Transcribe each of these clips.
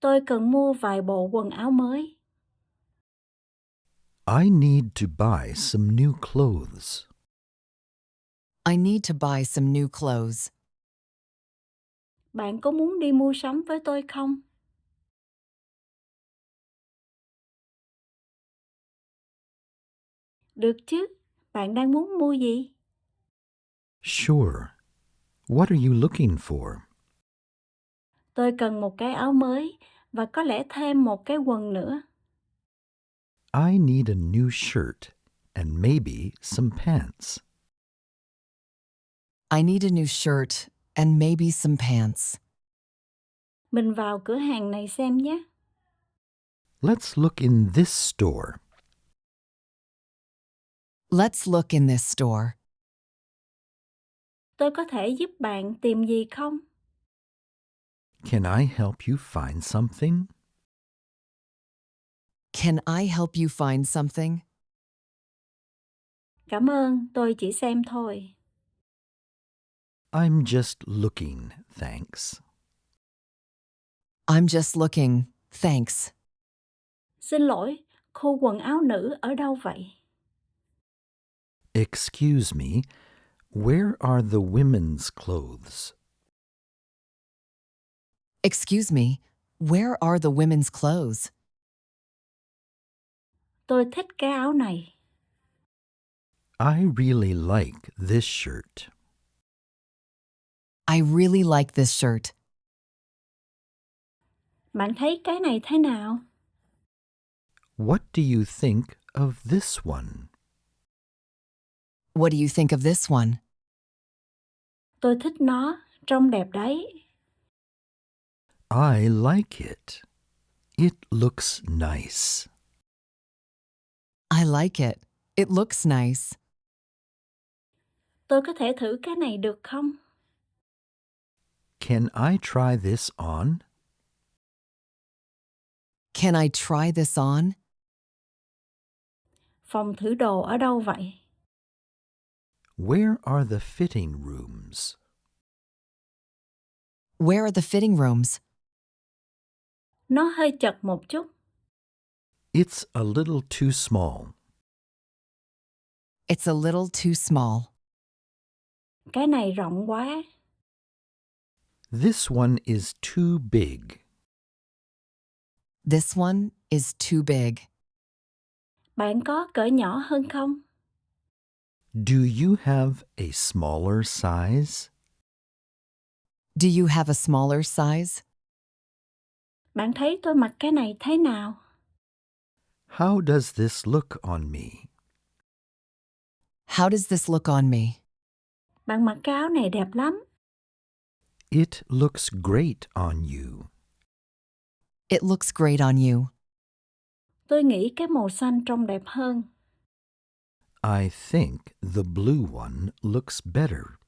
Tôi cần mua vài bộ quần áo mới. I need to buy some new clothes. I need to buy some new clothes. Bạn có muốn đi mua sắm với tôi không? Được chứ, bạn đang muốn mua gì? Sure. What are you looking for? Tôi cần một cái áo mới và có lẽ thêm một cái quần nữa. I need a new shirt and maybe some pants. I need a new shirt and maybe some pants. Mình vào cửa hàng này xem nhé. Let's look in this store. Let's look in this store. Tôi có thể giúp bạn tìm gì không? Can I help you find something? Can I help you find something? Cảm ơn, tôi chỉ xem thôi. I'm just looking, thanks. I'm just looking, thanks. Xin lỗi, khu quần áo nữ ở đâu vậy? Excuse me, where are the women's clothes? Excuse me, where are the women's clothes? Tôi thích cái áo này. I really like this shirt. I really like this shirt. Bạn thấy cái này thế nào? What do you think of this one? What do you think of this one? Tôi thích nó, trông đẹp đấy. I like it. It looks nice. I like it. It looks nice. Tôi có thể thử cái này được không? Can I try this on? Can I try this on? Phòng thử đồ ở đâu vậy? Where are the fitting rooms? Where are the fitting rooms? Nó hơi chật một chút. It's a little too small. It's a little too small. Cái này rộng quá. This one is too big. This one is too big. Bạn có cỡ nhỏ hơn không? Do you have a smaller size? Do you have a smaller size? Bạn thấy tôi mặc cái này thế nào? How does this look on me? How does this look on me? Bạn mặc cái áo này đẹp lắm. It looks great on you. It looks great on you. Tôi nghĩ cái màu xanh trông đẹp hơn. I think the blue one looks better.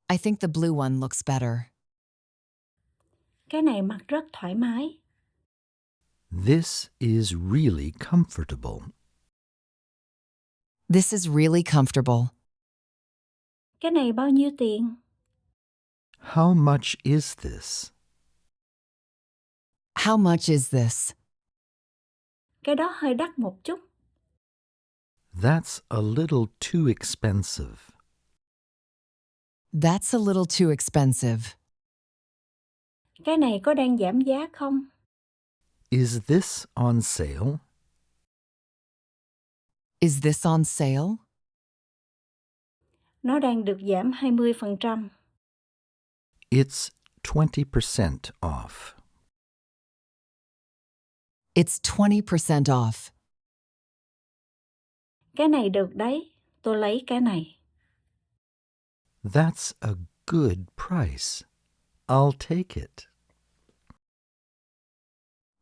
I think the blue one looks better. Cái này mặc rất thoải mái. This is really comfortable. This is really comfortable. Cái này bao nhiêu tiền? How much is this? How much is this? Cái đó hơi đắt một chút. That's a little too expensive. That's a little too expensive. Cái này có đang giảm giá không? Is this on sale? Is this on sale? Nó đang được giảm 20%. It's 20% off. It's 20% off. Cái này được đấy, tôi lấy cái này. That's a good price. I'll take it.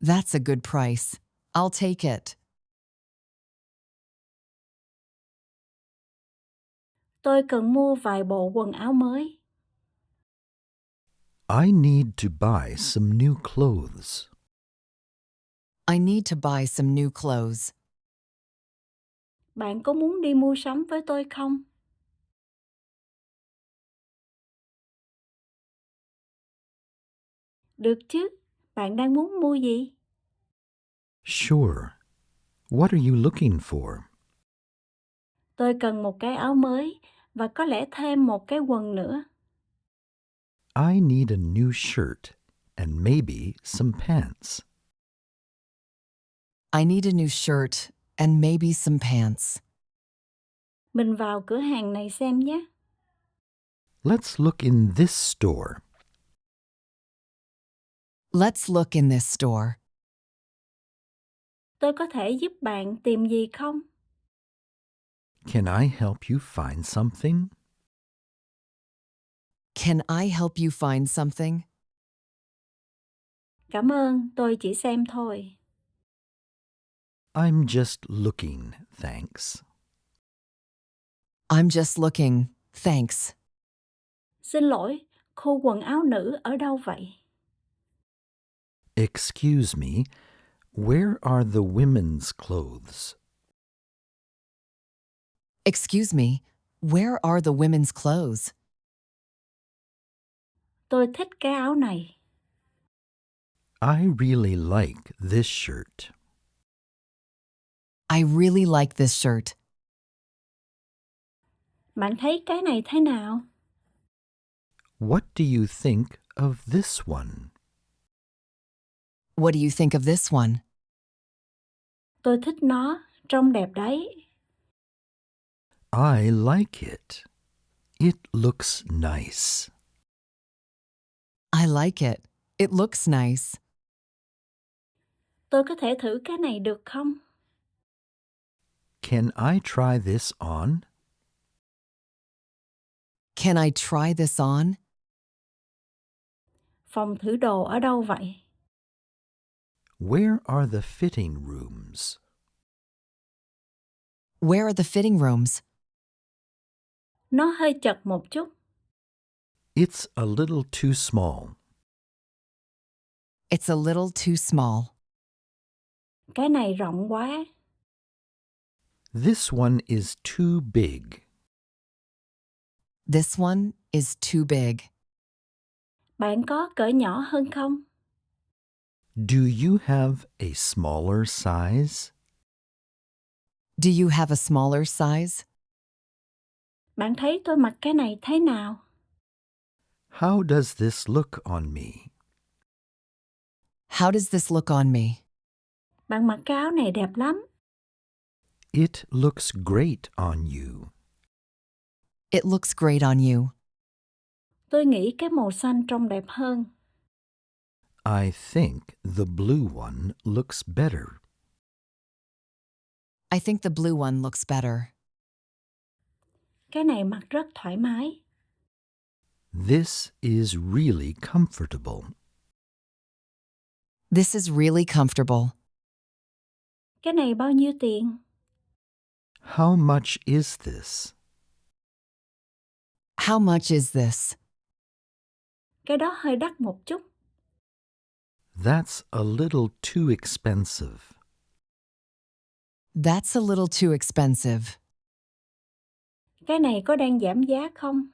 That's a good price. I'll take it. Tôi cần mua vài bộ quần áo mới. I need to buy some new clothes. I need to buy some new clothes. Bạn có muốn đi mua sắm với tôi không? Được chứ, bạn đang muốn mua gì? Sure. What are you looking for? Tôi cần một cái áo mới và có lẽ thêm một cái quần nữa. I need a new shirt and maybe some pants. I need a new shirt and maybe some pants. Mình vào cửa hàng này xem nhé. Let's look in this store. Let's look in this store. Tôi có thể giúp bạn tìm gì không? Can I help you find something? Can I help you find something? Cảm ơn, tôi chỉ xem thôi. I'm just looking, thanks. I'm just looking, thanks. Xin lỗi, khu quần áo nữ ở đâu vậy? Excuse me, where are the women's clothes? Excuse me, where are the women's clothes? Tôi thích cái áo này. I really like this shirt. I really like this shirt. Bạn thấy cái này thế nào? What do you think of this one? What do you think of this one? Tôi thích nó, trông đẹp đấy. I like it. It looks nice. I like it. It looks nice. Tôi có thể thử cái này được không? Can I try this on? Can I try this on? Phòng thử đồ ở đâu vậy? Where are the fitting rooms? Where are the fitting rooms? Nó hơi chật một chút. It's a little too small. It's a little too small. Cái này rộng quá. This one is too big. This one is too big. Bạn có cỡ nhỏ hơn không? Do you have a smaller size? Do you have a smaller size? Bạn thấy tôi mặc cái này thế nào? How does this look on me? How does this look on me? Bạn mặc cái áo này đẹp lắm. It looks great on you. It looks great on you. Tôi nghĩ cái màu xanh trông đẹp hơn. I think the blue one looks better. I think the blue one looks better. Cái này mặc rất thoải mái. This is really comfortable. This is really comfortable. Cái này bao nhiêu tiền? How much is this? How much is this? Cái đó hơi đắt một chút. That's a little too expensive. That's a little too expensive. Cái này có đang giảm giá không?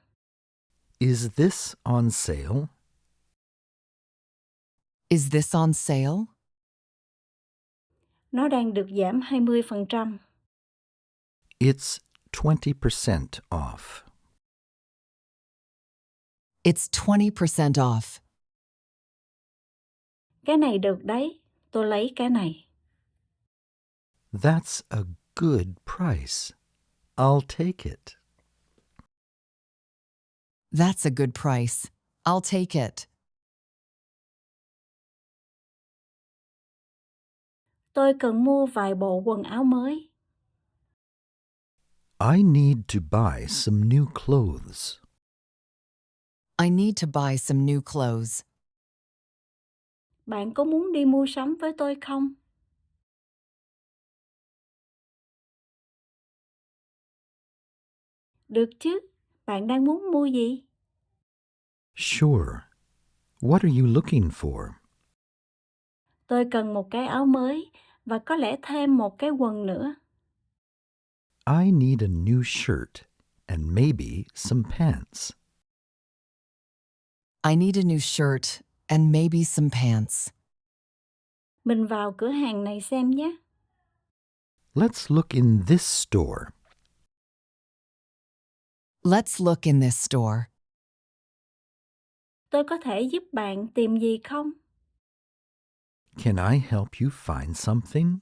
Is this on sale? Is this on sale? Nó đang được giảm 20%. It's 20% off. It's 20% off. Cái này được đấy, tôi lấy cái này. That's a good price. I'll take it. That's a good price. I'll take it. Tôi cần mua vài bộ quần áo mới. I need to buy some new clothes. I need to buy some new clothes. Bạn có muốn đi mua sắm với tôi không? Được chứ, bạn đang muốn mua gì? Sure. What are you looking for? Tôi cần một cái áo mới và có lẽ thêm một cái quần nữa. I need a new shirt and maybe some pants. I need a new shirt and maybe some pants. Mình vào cửa hàng này xem nhé. Let's look in this store. Let's look in this store. Tôi có thể giúp bạn tìm gì không? Can I help you find something?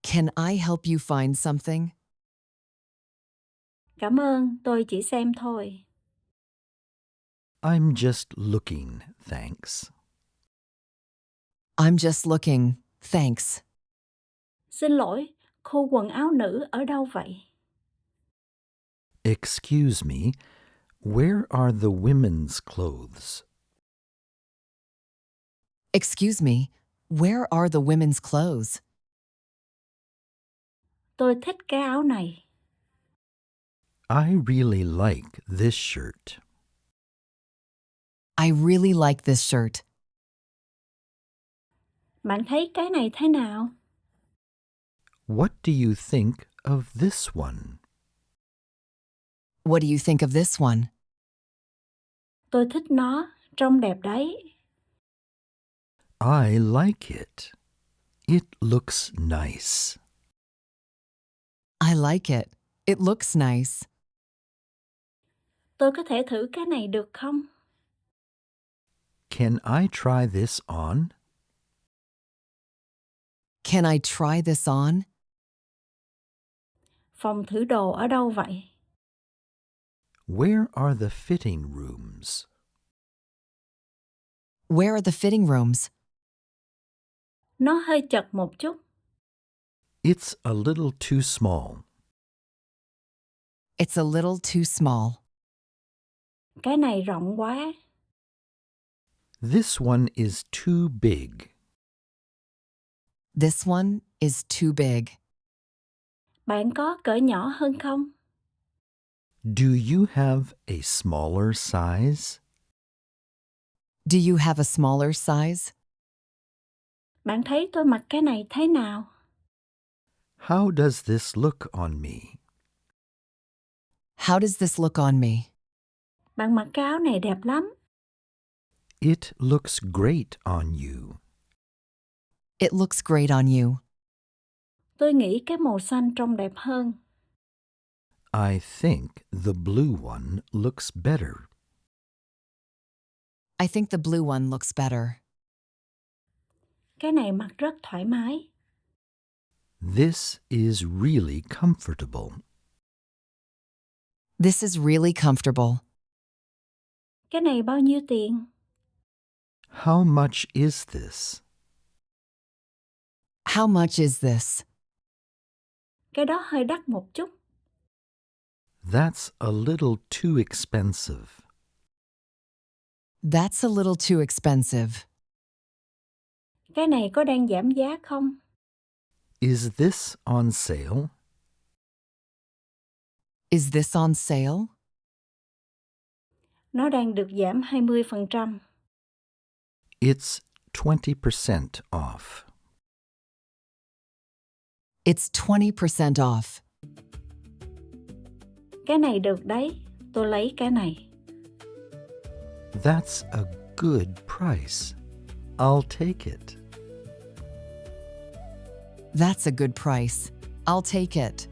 Can I help you find something? Cảm ơn, tôi chỉ xem thôi. I'm just looking, thanks. I'm just looking, thanks. Xin lỗi, khu quần áo nữ ở đâu vậy? Excuse me, where are the women's clothes? Excuse me, where are the women's clothes? Tôi thích cái áo này. I really like this shirt. I really like this shirt. Bạn thấy cái này thế nào? What do you think of this one? What do you think of this one? Tôi thích nó, trông đẹp đấy. I like it. It looks nice. I like it. It looks nice. Tôi có thể thử cái này được không? Can I try this on? Can I try this on? Phòng thử đồ ở đâu vậy? Where are the fitting rooms? Where are the fitting rooms? Nó hơi chật một chút. It's a little too small. It's a little too small. Cái này rộng quá. This one is too big. This one is too big. Bạn có cỡ nhỏ hơn không? Do you have a smaller size? Do you have a smaller size? Bạn thấy tôi mặc cái này thế nào? How does this look on me? How does this look on me? Bạn mặc cái áo này đẹp lắm. It looks great on you. It looks great on you. Tôi nghĩ cái màu xanh trông đẹp hơn. I think the blue one looks better. I think the blue one looks better. Cái này mặc rất thoải mái. This is really comfortable. This is really comfortable. Cái này bao nhiêu tiền? How much is this? How much is this? Cái đó hơi đắt một chút. That's a little too expensive. That's a little too expensive. Cái này có đang giảm giá không? Is this on sale? Is this on sale? Nó đang được giảm 20%. It's 20% off. It's 20% off. Cái này được đấy, tôi lấy cái này. That's a good price. I'll take it. That's a good price. I'll take it.